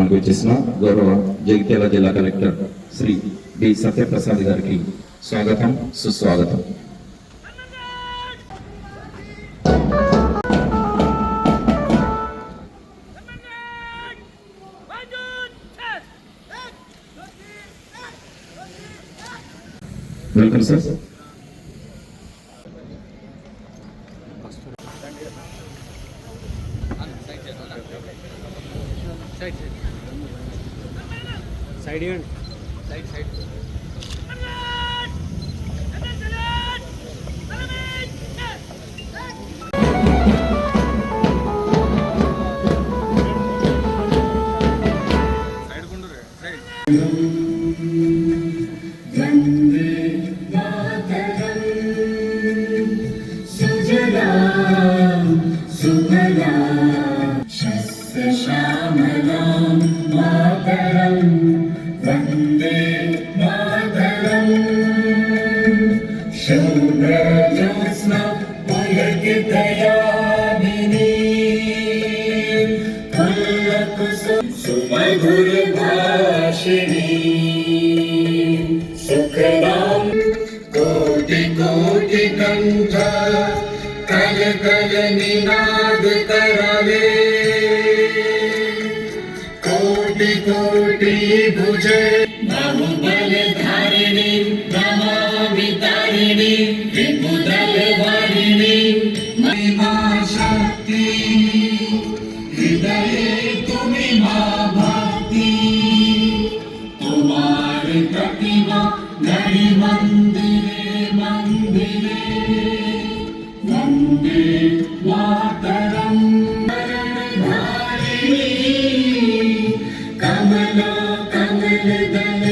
కార్యక్రమానికి వచ్చేసిన గౌరవ జగిత్యాల జిల్లా కలెక్టర్ శ్రీ బి సత్యప్రసాద్ గారికి స్వాగతం, సుస్వాగతం. Welcome sir. साइड साइड सुखदां कोटि कोटि कंठ कल कल निनाद करावे कोटि कोटि भुज बाहुबल धारिणी नमामि तारिणी विपुदल वारिणी महिमा शक्ति हृदय तुम्हें मां भक्ति तुम्हारे प्रतिमा गणि मंदिरे मंदिरे वंदे मातरम धारिणी कमला कमल दल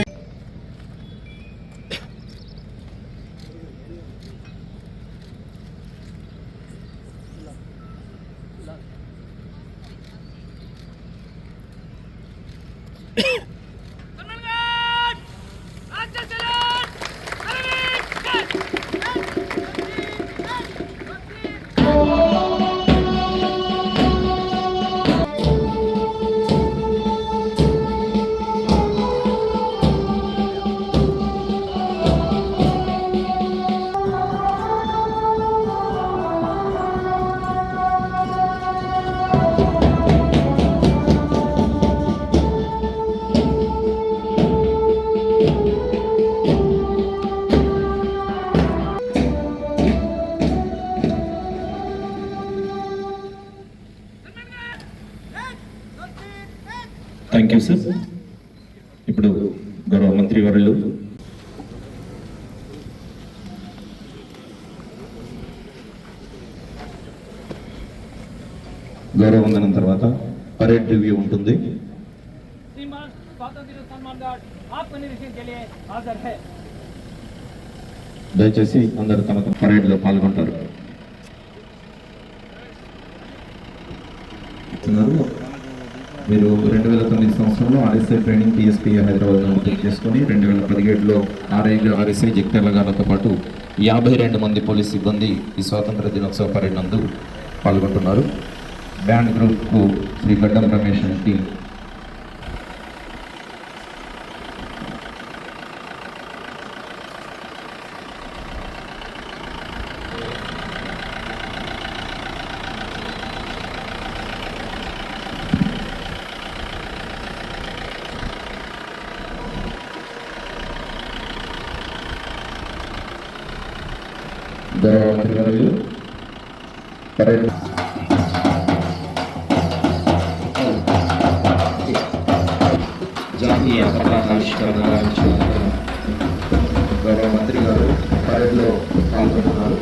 థ్యాంక్ యూ సార్. ఇప్పుడు గౌరవ మంత్రి వర్యులు గౌరవ వందనం తర్వాత పరేడ్ రివ్యూ ఉంటుంది. దయచేసి అందరూ తమ పరేడ్లో పాల్గొంటారు. మీరు 2009 సంవత్సరంలో ఆర్ఎస్ఐ ట్రైనింగ్ టీఎస్పీఏ హైదరాబాద్లో పూర్తి చేసుకొని 2017లో ఆర్ఎస్ఐ జగిత్యాల గారితో పాటు 52 మంది పోలీస్ సిబ్బంది ఈ స్వాతంత్ర దినోత్సవ పరేడ్ నందు పాల్గొంటున్నారు. బ్యాండ్ గ్రూప్కు శ్రీ గడ్డం రమేష్ టీం గౌరవ మంత్రి గారు పరేడ్ జాతీయ పతాకావిష్కరణ గౌరవ మంత్రి గారు పరేడ్లో పాల్గొంటున్నారు.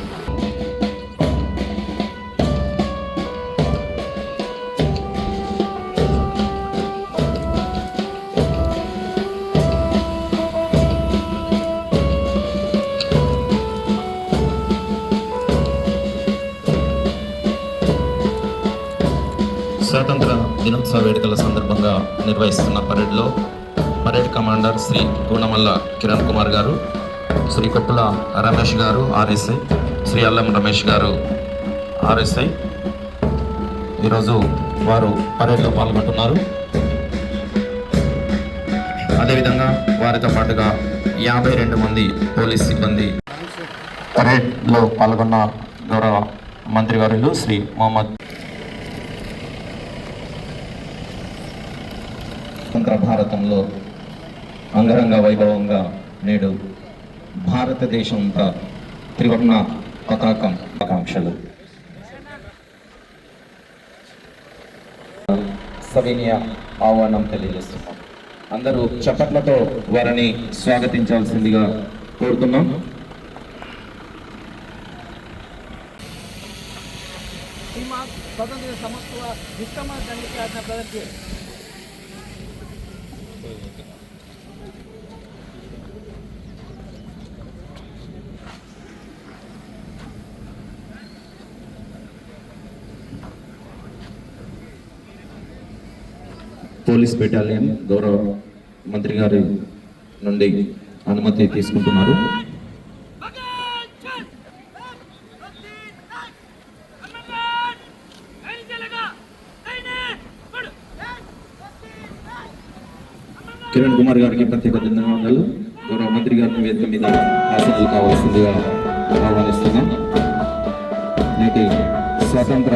స్వాతంత్ర దినోత్సవ వేడుకల సందర్భంగా నిర్వహిస్తున్న పరేడ్లో పరేడ్ కమాండర్ శ్రీ గూణమల్ల కిరణ్ కుమార్ గారు, శ్రీ కొట్టుల రమేష్ గారు ఆర్ఎస్ఐ, శ్రీ అల్లం రమేష్ గారు ఆర్ఎస్ఐ ఈరోజు వారు పరేడ్లో పాల్గొంటున్నారు. అదేవిధంగా వారితో పాటుగా 52 మంది పోలీస్ సిబ్బంది పరేడ్లో పాల్గొన్న గౌరవ మంత్రివర్యులు శ్రీ మొహమ్మద్. స్వతంత్ర భారతంలో అంగరంగ వైభవంగా నేడు భారతదేశం అంతా త్రివర్ణ పతాకం ఆకాంక్షలు. సవినీయ ఆహ్వానం తెలియజేస్తున్నాం. అందరూ చప్పట్లతో వారిని స్వాగతించాల్సిందిగా కోరుతున్నాం. स्वतंत्र समस्त निष्काम प्रदर्शन పోలీస్ బెటాలియన్ గౌరవ మంత్రి గారి నుండి అనుమతి తీసుకుంటున్నారు. కిరణ్ కుమార్ గారికి ప్రత్యేక ధన్యవాదాలు. గౌరవ మంత్రి గారిని వేదిక మీద ఆసనాలు కావాల్సిందిగా ఆహ్వానిస్తున్నాం. నేటి స్వాతంత్ర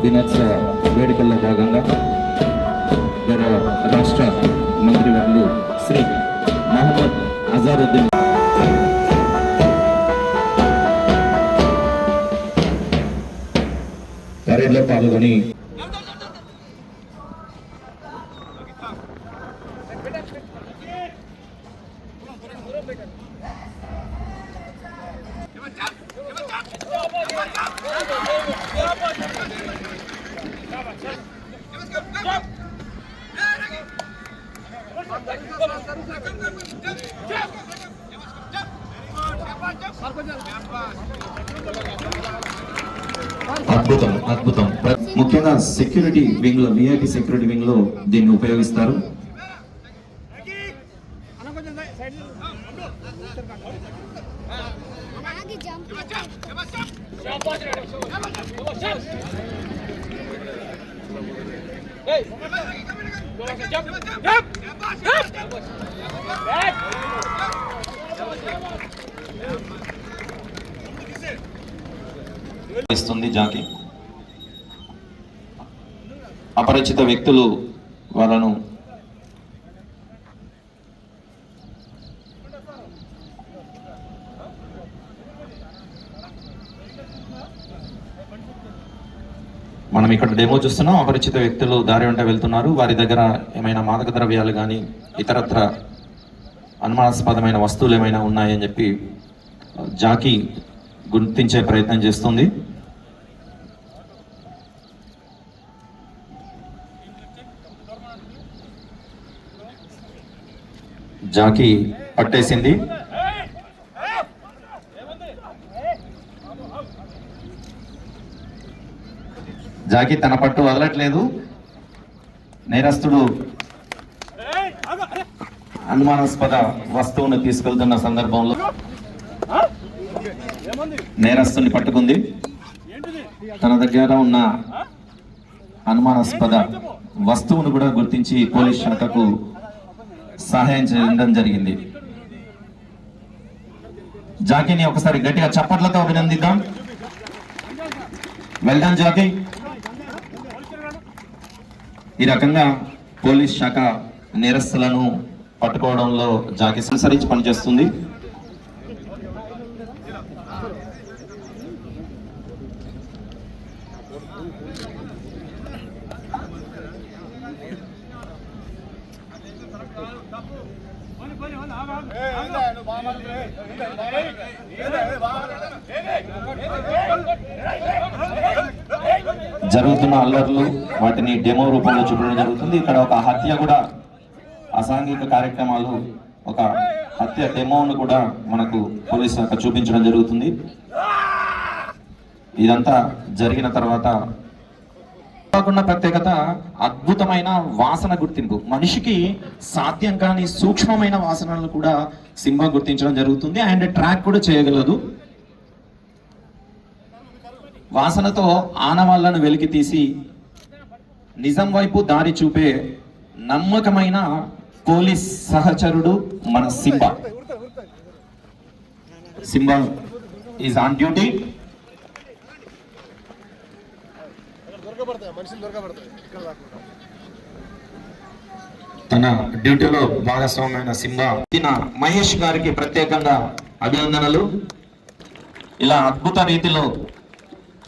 దినోత్సవ వేడుకల్లో భాగంగా గౌరవ రాష్ట్ర మంత్రివర్యులు శ్రీ మహమ్మద్ అజారుద్దీన్ పరేడ్లో పాల్గొని అద్భుతం అద్భుతం. ముఖ్యంగా సెక్యూరిటీ వింగ్ లో, విఐపి సెక్యూరిటీ వింగ్ లో దీన్ని ఉపయోగిస్తారు. ఇస్తుంది జాకీ. అపరిచిత వ్యక్తులు వాళ్ళను మనం ఇక్కడ డెమో చూస్తున్నాం. అపరిచిత వ్యక్తులు దారి వెంట వెళ్తున్నారు. వారి దగ్గర ఏమైనా మాదక ద్రవ్యాలు కానీ ఇతరత్ర అనుమానాస్పదమైన వస్తువులు ఏమైనా ఉన్నాయని చెప్పి జాకీ గుర్తించే ప్రయత్నం చేస్తుంది. జాకీ పట్టేసింది. జాకీ తన పట్టు వదలట్లేదు. నేరస్తుడు అనుమానాస్పద వస్తువును తీసుకెళ్తున్న సందర్భంలో నేరస్తుని పట్టుకుంది. తన దగ్గర ఉన్న అనుమానాస్పద వస్తువును కూడా గుర్తించి పోలీస్ శాఖకు సహాయం చేయడం జరిగింది. జాకీని ఒకసారి గట్టిగా చప్పట్లతో అభినందిద్దాం. Well done Jackie. ఈ రకంగా పోలీస్ శాఖ నేరస్తులను పట్టుకోవడంలో జాకీ అనుసరించి పనిచేస్తుంది. జరుగుతున్న అల్లర్లు వాటిని డెమో రూపంలో చూపడం జరుగుతుంది. ఇక్కడ ఒక హత్య కూడా, అసాంఘిక కార్యక్రమాలు, ఒక హత్య డెమోను కూడా మనకు పోలీసు శాఖ చూపించడం జరుగుతుంది. ఇదంతా జరిగిన తర్వాత కాకుండా ప్రత్యేకత అద్భుతమైన వాసన గుర్తింపు. మనిషికి సాధ్యం కాని సూక్ష్మమైన వాసనలు కూడా సింబా గుర్తించడం జరుగుతుంది. అండ్ ట్రాక్ కూడా చేయగలదు. వాసనతో ఆనవాళ్లను వెలికి తీసి నిజం వైపు దారి చూపే నమ్మకమైన పోలీస్ సహచరుడు మన Simba. Simba is on duty. తన డ్యూటీలో భాగస్వామైన సింబా మహేష్ గారికి ప్రత్యేకంగా అభినందనలు. ఇలా అద్భుత రీతిలో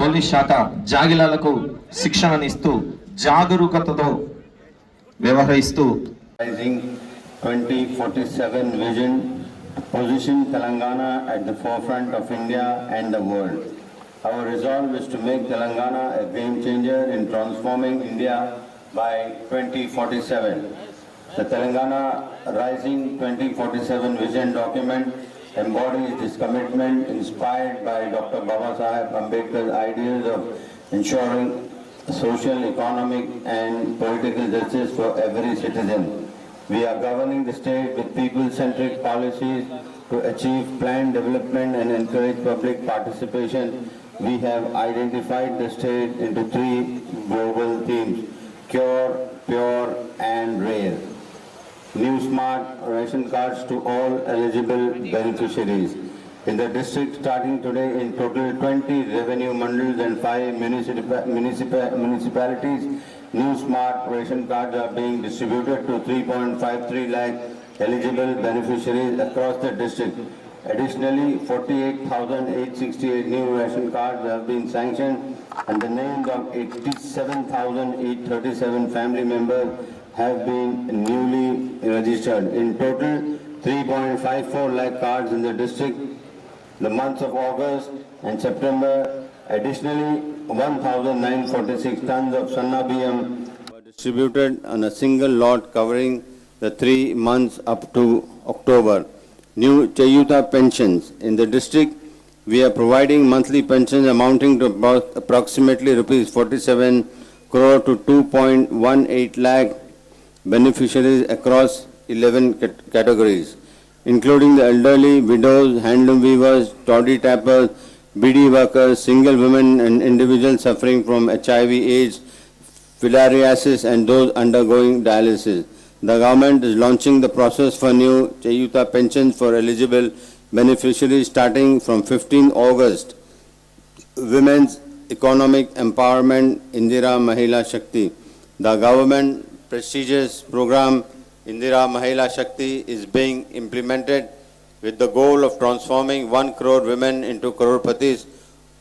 పోలీస్ శాఖ జాగిలాలకు శిక్షణనిస్తూ జాగరూకతతో వ్యవహరిస్తూ Rising 2047 vision position Telangana at the forefront of India and the world. Our resolve is to make Telangana a game changer in transforming India by 2047. The Telangana Rising 2047 vision document embodies this commitment inspired by Dr. Babasaheb Ambedkar's ideals of ensuring social, economic and political justice for every citizen. We are governing the state with people-centric policies to achieve planned development and encourage public participation. We have identified the state into three global themes: cure, pure and rare. New smart ration cards to all eligible beneficiaries. In the district, starting today, in total 20 revenue mandals and 5 municipalities, new smart ration cards are being distributed to 3.53 lakh eligible beneficiaries across the district. Additionally, 48,868 new ration cards have been sanctioned and the names of 87,837 family members have been newly registered. In total, 3.54 lakh cards in the district. The months of August and September, additionally 1,946 tons of Sanna BM were distributed on a single lot covering the 3 months up to October. New Chayuta pensions. In the district, we are providing monthly pensions amounting to approximately rupees 47 crore to 2.18 lakh beneficiaries across 11 categories, including the elderly, widows, handloom weavers, toddy tappers, BD workers, single women and individuals suffering from HIV, AIDS, filariasis and those undergoing dialysis. The government is launching the process for new Chayuta pensions for eligible beneficiaries starting from 15 August. Women's Economic Empowerment Indira Mahila Shakti. The government prestigious program Indira Mahila Shakti is being implemented with the goal of transforming 1 crore women into croropatis.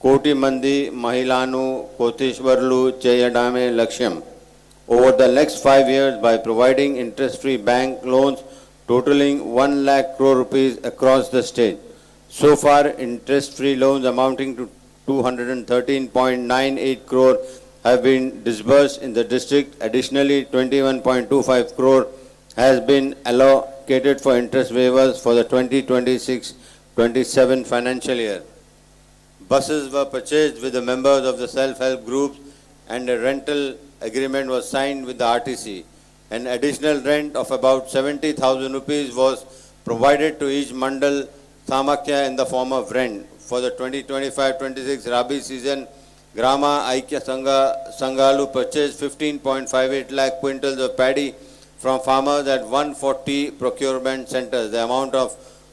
Koti Mandi Mahilanu Kotishwarlu Cheyadame Lakshyam. Over the next 5 years, by providing interest-free bank loans totaling 1 lakh crore rupees across the state. So far, interest-free loans amounting to 213.98 crore have been disbursed in the district. Additionally, 21.25 crore has been allocated for interest waivers for the 2026-27 financial year. Buses were purchased with the members of the self-help groups and a rental agreement was signed with the RTC. An additional rent of about 70,000 rupees was provided to each mandal Samakya in the form of rent. For the 2025-26 Rabi season, Grama Aikya Sangalu purchased 15.58 lakh quintals of paddy from farmers at 140 procurement centers. The amount of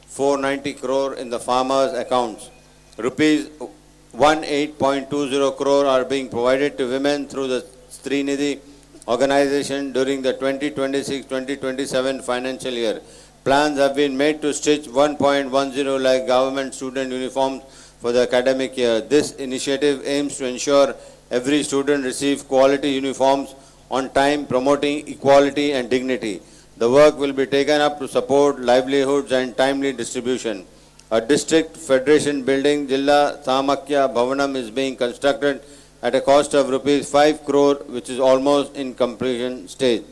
490 crore in the farmers' accounts. Rupees 18.20 crore are being provided to women through the Srinidhi organization during the 2026-2027 financial year. Plans have been made to stitch 1.10 lakh government student uniforms for the academic year. This initiative aims to ensure every student receives quality uniforms on time, promoting equality and dignity. The work will be taken up to support livelihoods and timely distribution. A district federation building, Jilla Samakya Bhavanam, is being constructed at a cost of rupees 5 crore, which is almost in completion stage.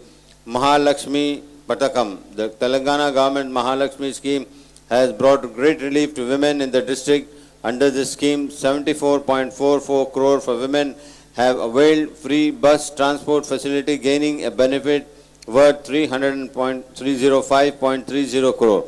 Mahalakshmi Patakam. The Telangana government Mahalakshmi scheme has brought great relief to women in the district. Under this scheme, 74.44 crore for women have availed free bus transport facility, gaining a benefit worth 305.30 crore.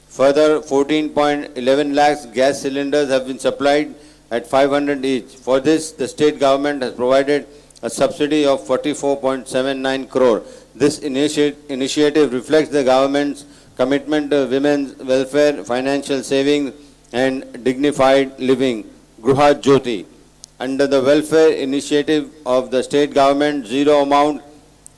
Further, 14.11 lakhs gas cylinders have been supplied at 500 each. For this, the state government has provided a subsidy of 44.79 crore. This initiative reflects the government's commitment to women's welfare, financial savings, and dignified living. Gruha Jyoti. Under the welfare initiative of the state government, zero amount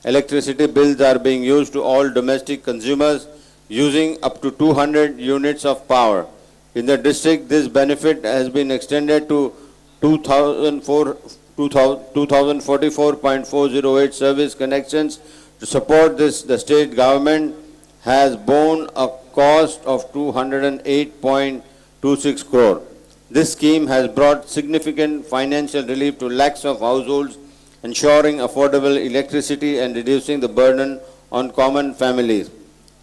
electricity bills are being used to all domestic consumers using up to 200 units of power. In the district, this benefit has been extended to 2,044.408 service connections. To support this, the state government has borne a cost of 208.26 crore. This scheme has brought significant financial relief to lakhs of households, ensuring affordable electricity and reducing the burden on common families.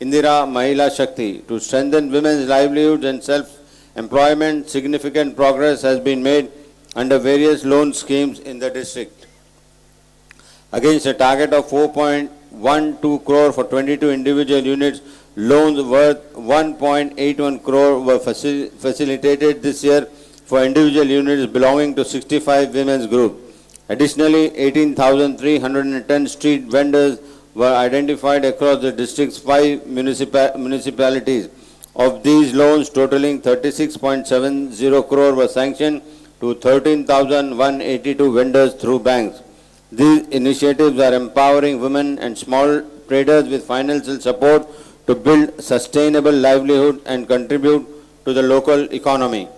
Indira Mahila Shakti. To strengthen women's livelihoods and self-employment, significant progress has been made under various loan schemes in the district. Against a target of 4.12 crore for 22 individual units, loans worth 1.81 crore were facilitated this year for individual units belonging to 65 women's group. Additionally, 18,310 street vendors were identified across the district's 5 municipalities. Of these loans totaling 36.70 crore were sanctioned to 13,182 vendors through banks. These initiatives are empowering women and small traders with financial support to build sustainable livelihood and contribute to the local economy.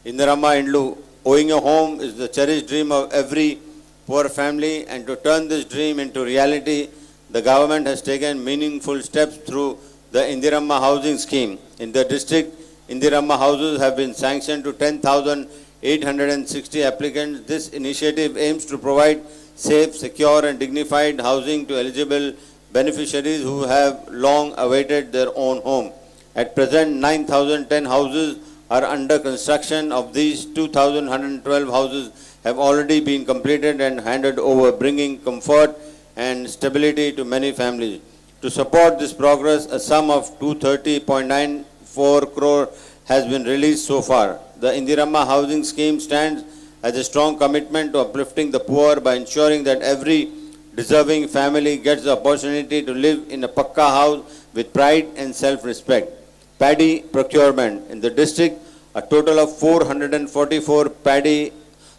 Indaramma Indlu. Owning a home is the cherished dream of every poor family, and to turn this dream into reality, the government has taken meaningful steps through the Indiramma Housing Scheme. In the district, Indiramma houses have been sanctioned to 10,860 applicants. This initiative aims to provide safe, secure and dignified housing to eligible beneficiaries who have long awaited their own home. At present, 9,010 houses are under construction. Of these, 2,112 houses have already been completed and handed over, bringing comfort and stability to many families. To support this progress, a sum of 230.94 crore has been released so far. The Indiramma Housing Scheme stands as a strong commitment to uplifting the poor by ensuring that every deserving family gets the opportunity to live in a pakka house with pride and self-respect. Paddy procurement. In the district, a total of 444 paddy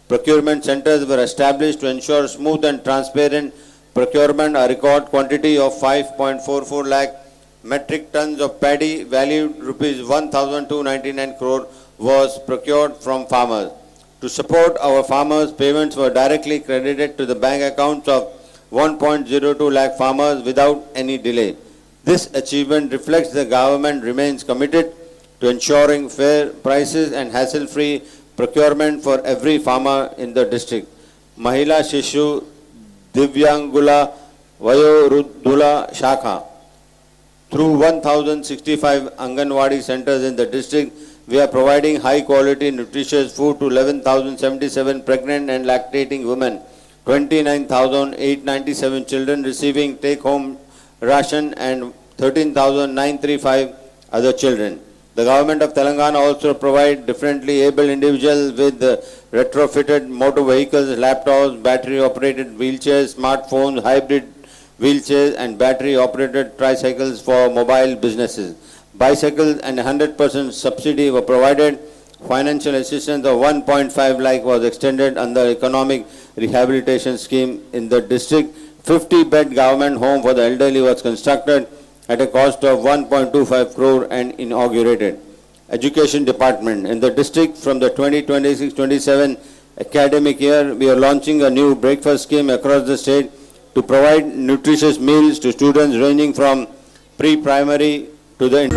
procurement centers were established to ensure smooth and transparent procurement. A record quantity of 5.44 lakh metric tons of paddy valued rupees 1,299 crore was procured from farmers. To support our farmers, payments were directly credited to the bank accounts of 1.02 lakh farmers without any delay. This achievement reflects the government remains committed to ensuring fair prices and hassle-free procurement for every farmer in the district. Mahila Shishu Divyangula Vayoruddhula Shakha. Through 1,065 Anganwadi centers in the district, we are providing high-quality nutritious food to 11,077 pregnant and lactating women, 29,897 children receiving take-home ration and 13,935 other children. The government of Telangana also provides differently abled individuals with retrofitted motor vehicles, laptops, battery-operated wheelchairs, smartphones, hybrid wheelchairs and battery-operated tricycles for mobile businesses. Bicycles and 100% subsidy were provided. Financial assistance of 1.5 lakh was extended under economic rehabilitation scheme in the district. 50-bed government home for the elderly was constructed at a cost of 1.25 crore and inaugurated. Education Department. In the district, from the 2026-27 academic year, we are launching a new breakfast scheme across the state to provide nutritious meals to students ranging from pre-primary to the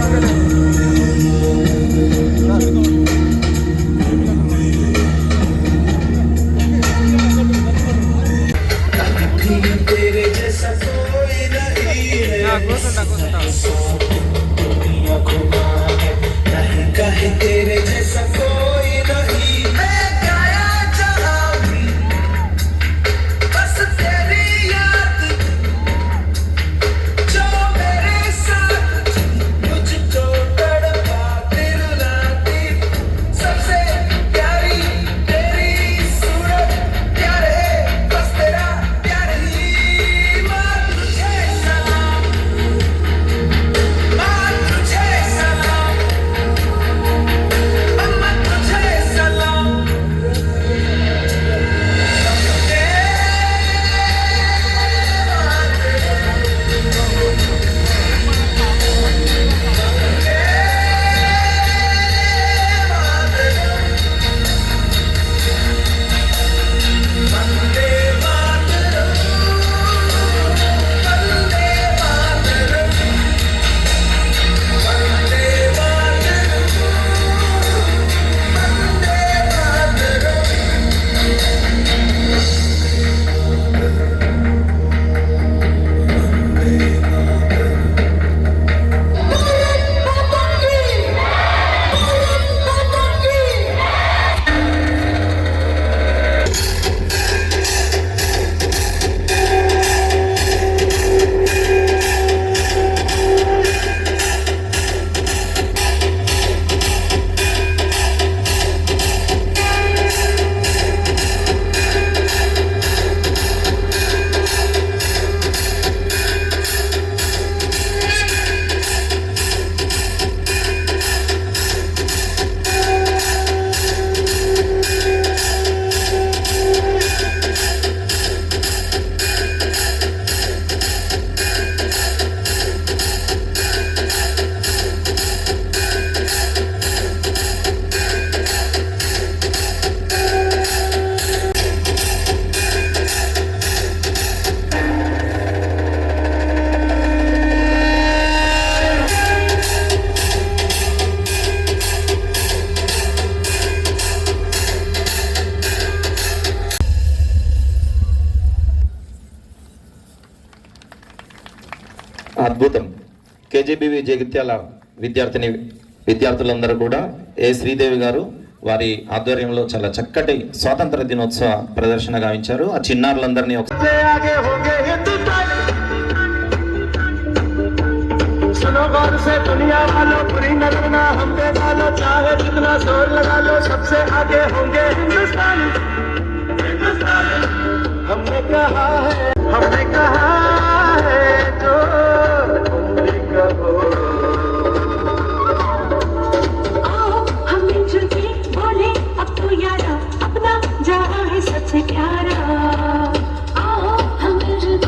అద్భుతం. KGBV Jagtial విద్యార్థులందరూ కూడా ఏ శ్రీదేవి గారు వారి ఆధ్వర్యంలో చాలా చక్కటి స్వాతంత్ర దినోత్సవ ప్రదర్శన గావించారు. ఆ చిన్నారులందరినీ सुनो गौर से दुनिया वालों, बुरी नजर ना हम पे डालो, चाहे जितना जोर लगा लो, सबसे आगे होंगे हिंदुस्तान। हमने कहा है जो तुम भी कहो। आओ हम मिलजुल के बोले अब तो यारा, अपना जहां है सबसे प्यारा। आओ हम मिलजुल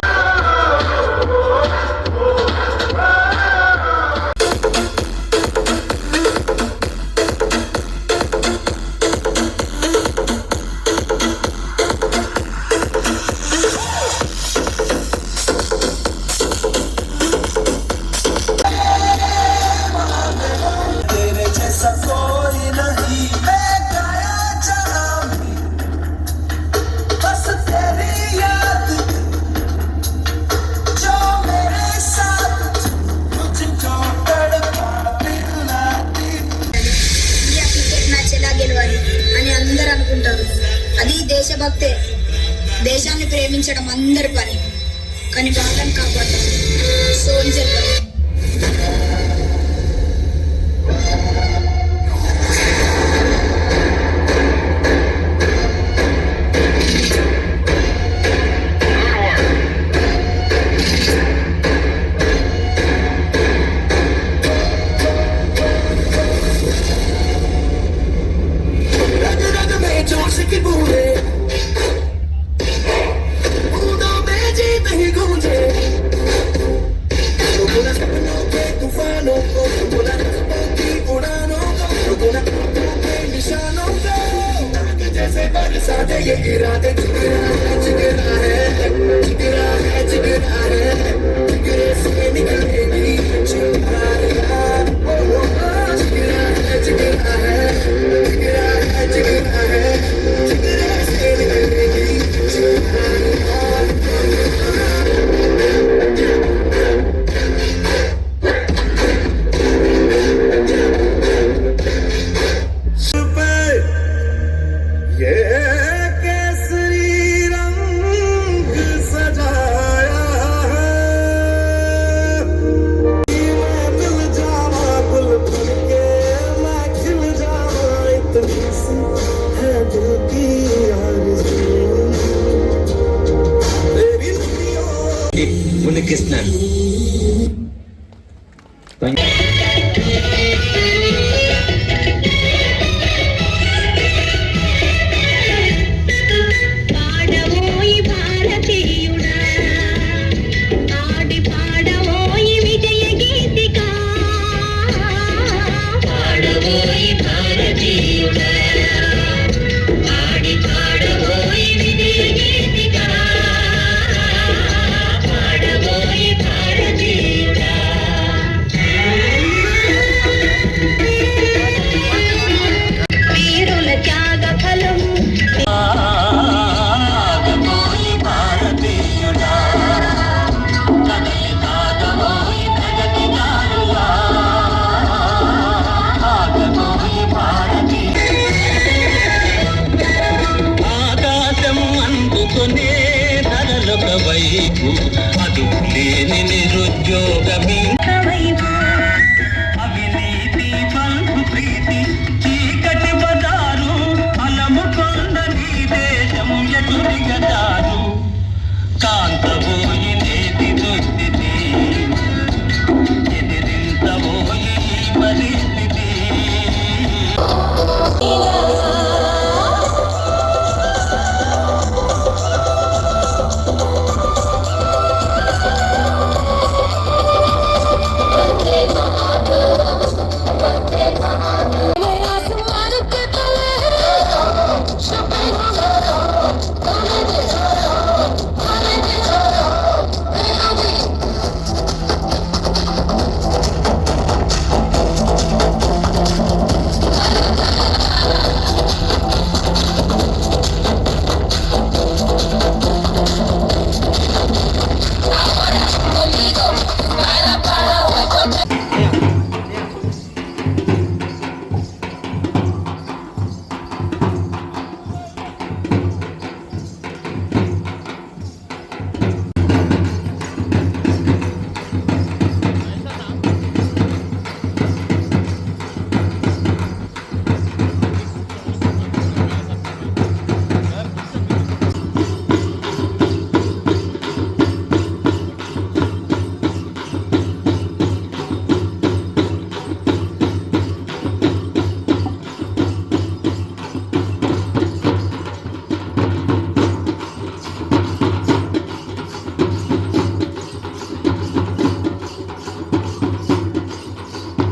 అది దేశభక్తే, దేశాన్ని ప్రేమించడం అందరి పని, కానీ వాళ్ళని కాపాడడం సోల్జర్ పని. ये इरादे जिगरा है, जिगरे से निकलेगी चिंगारियां। जिगरा है, जिगरे से निकलेगी चिंगारियां। Thank you.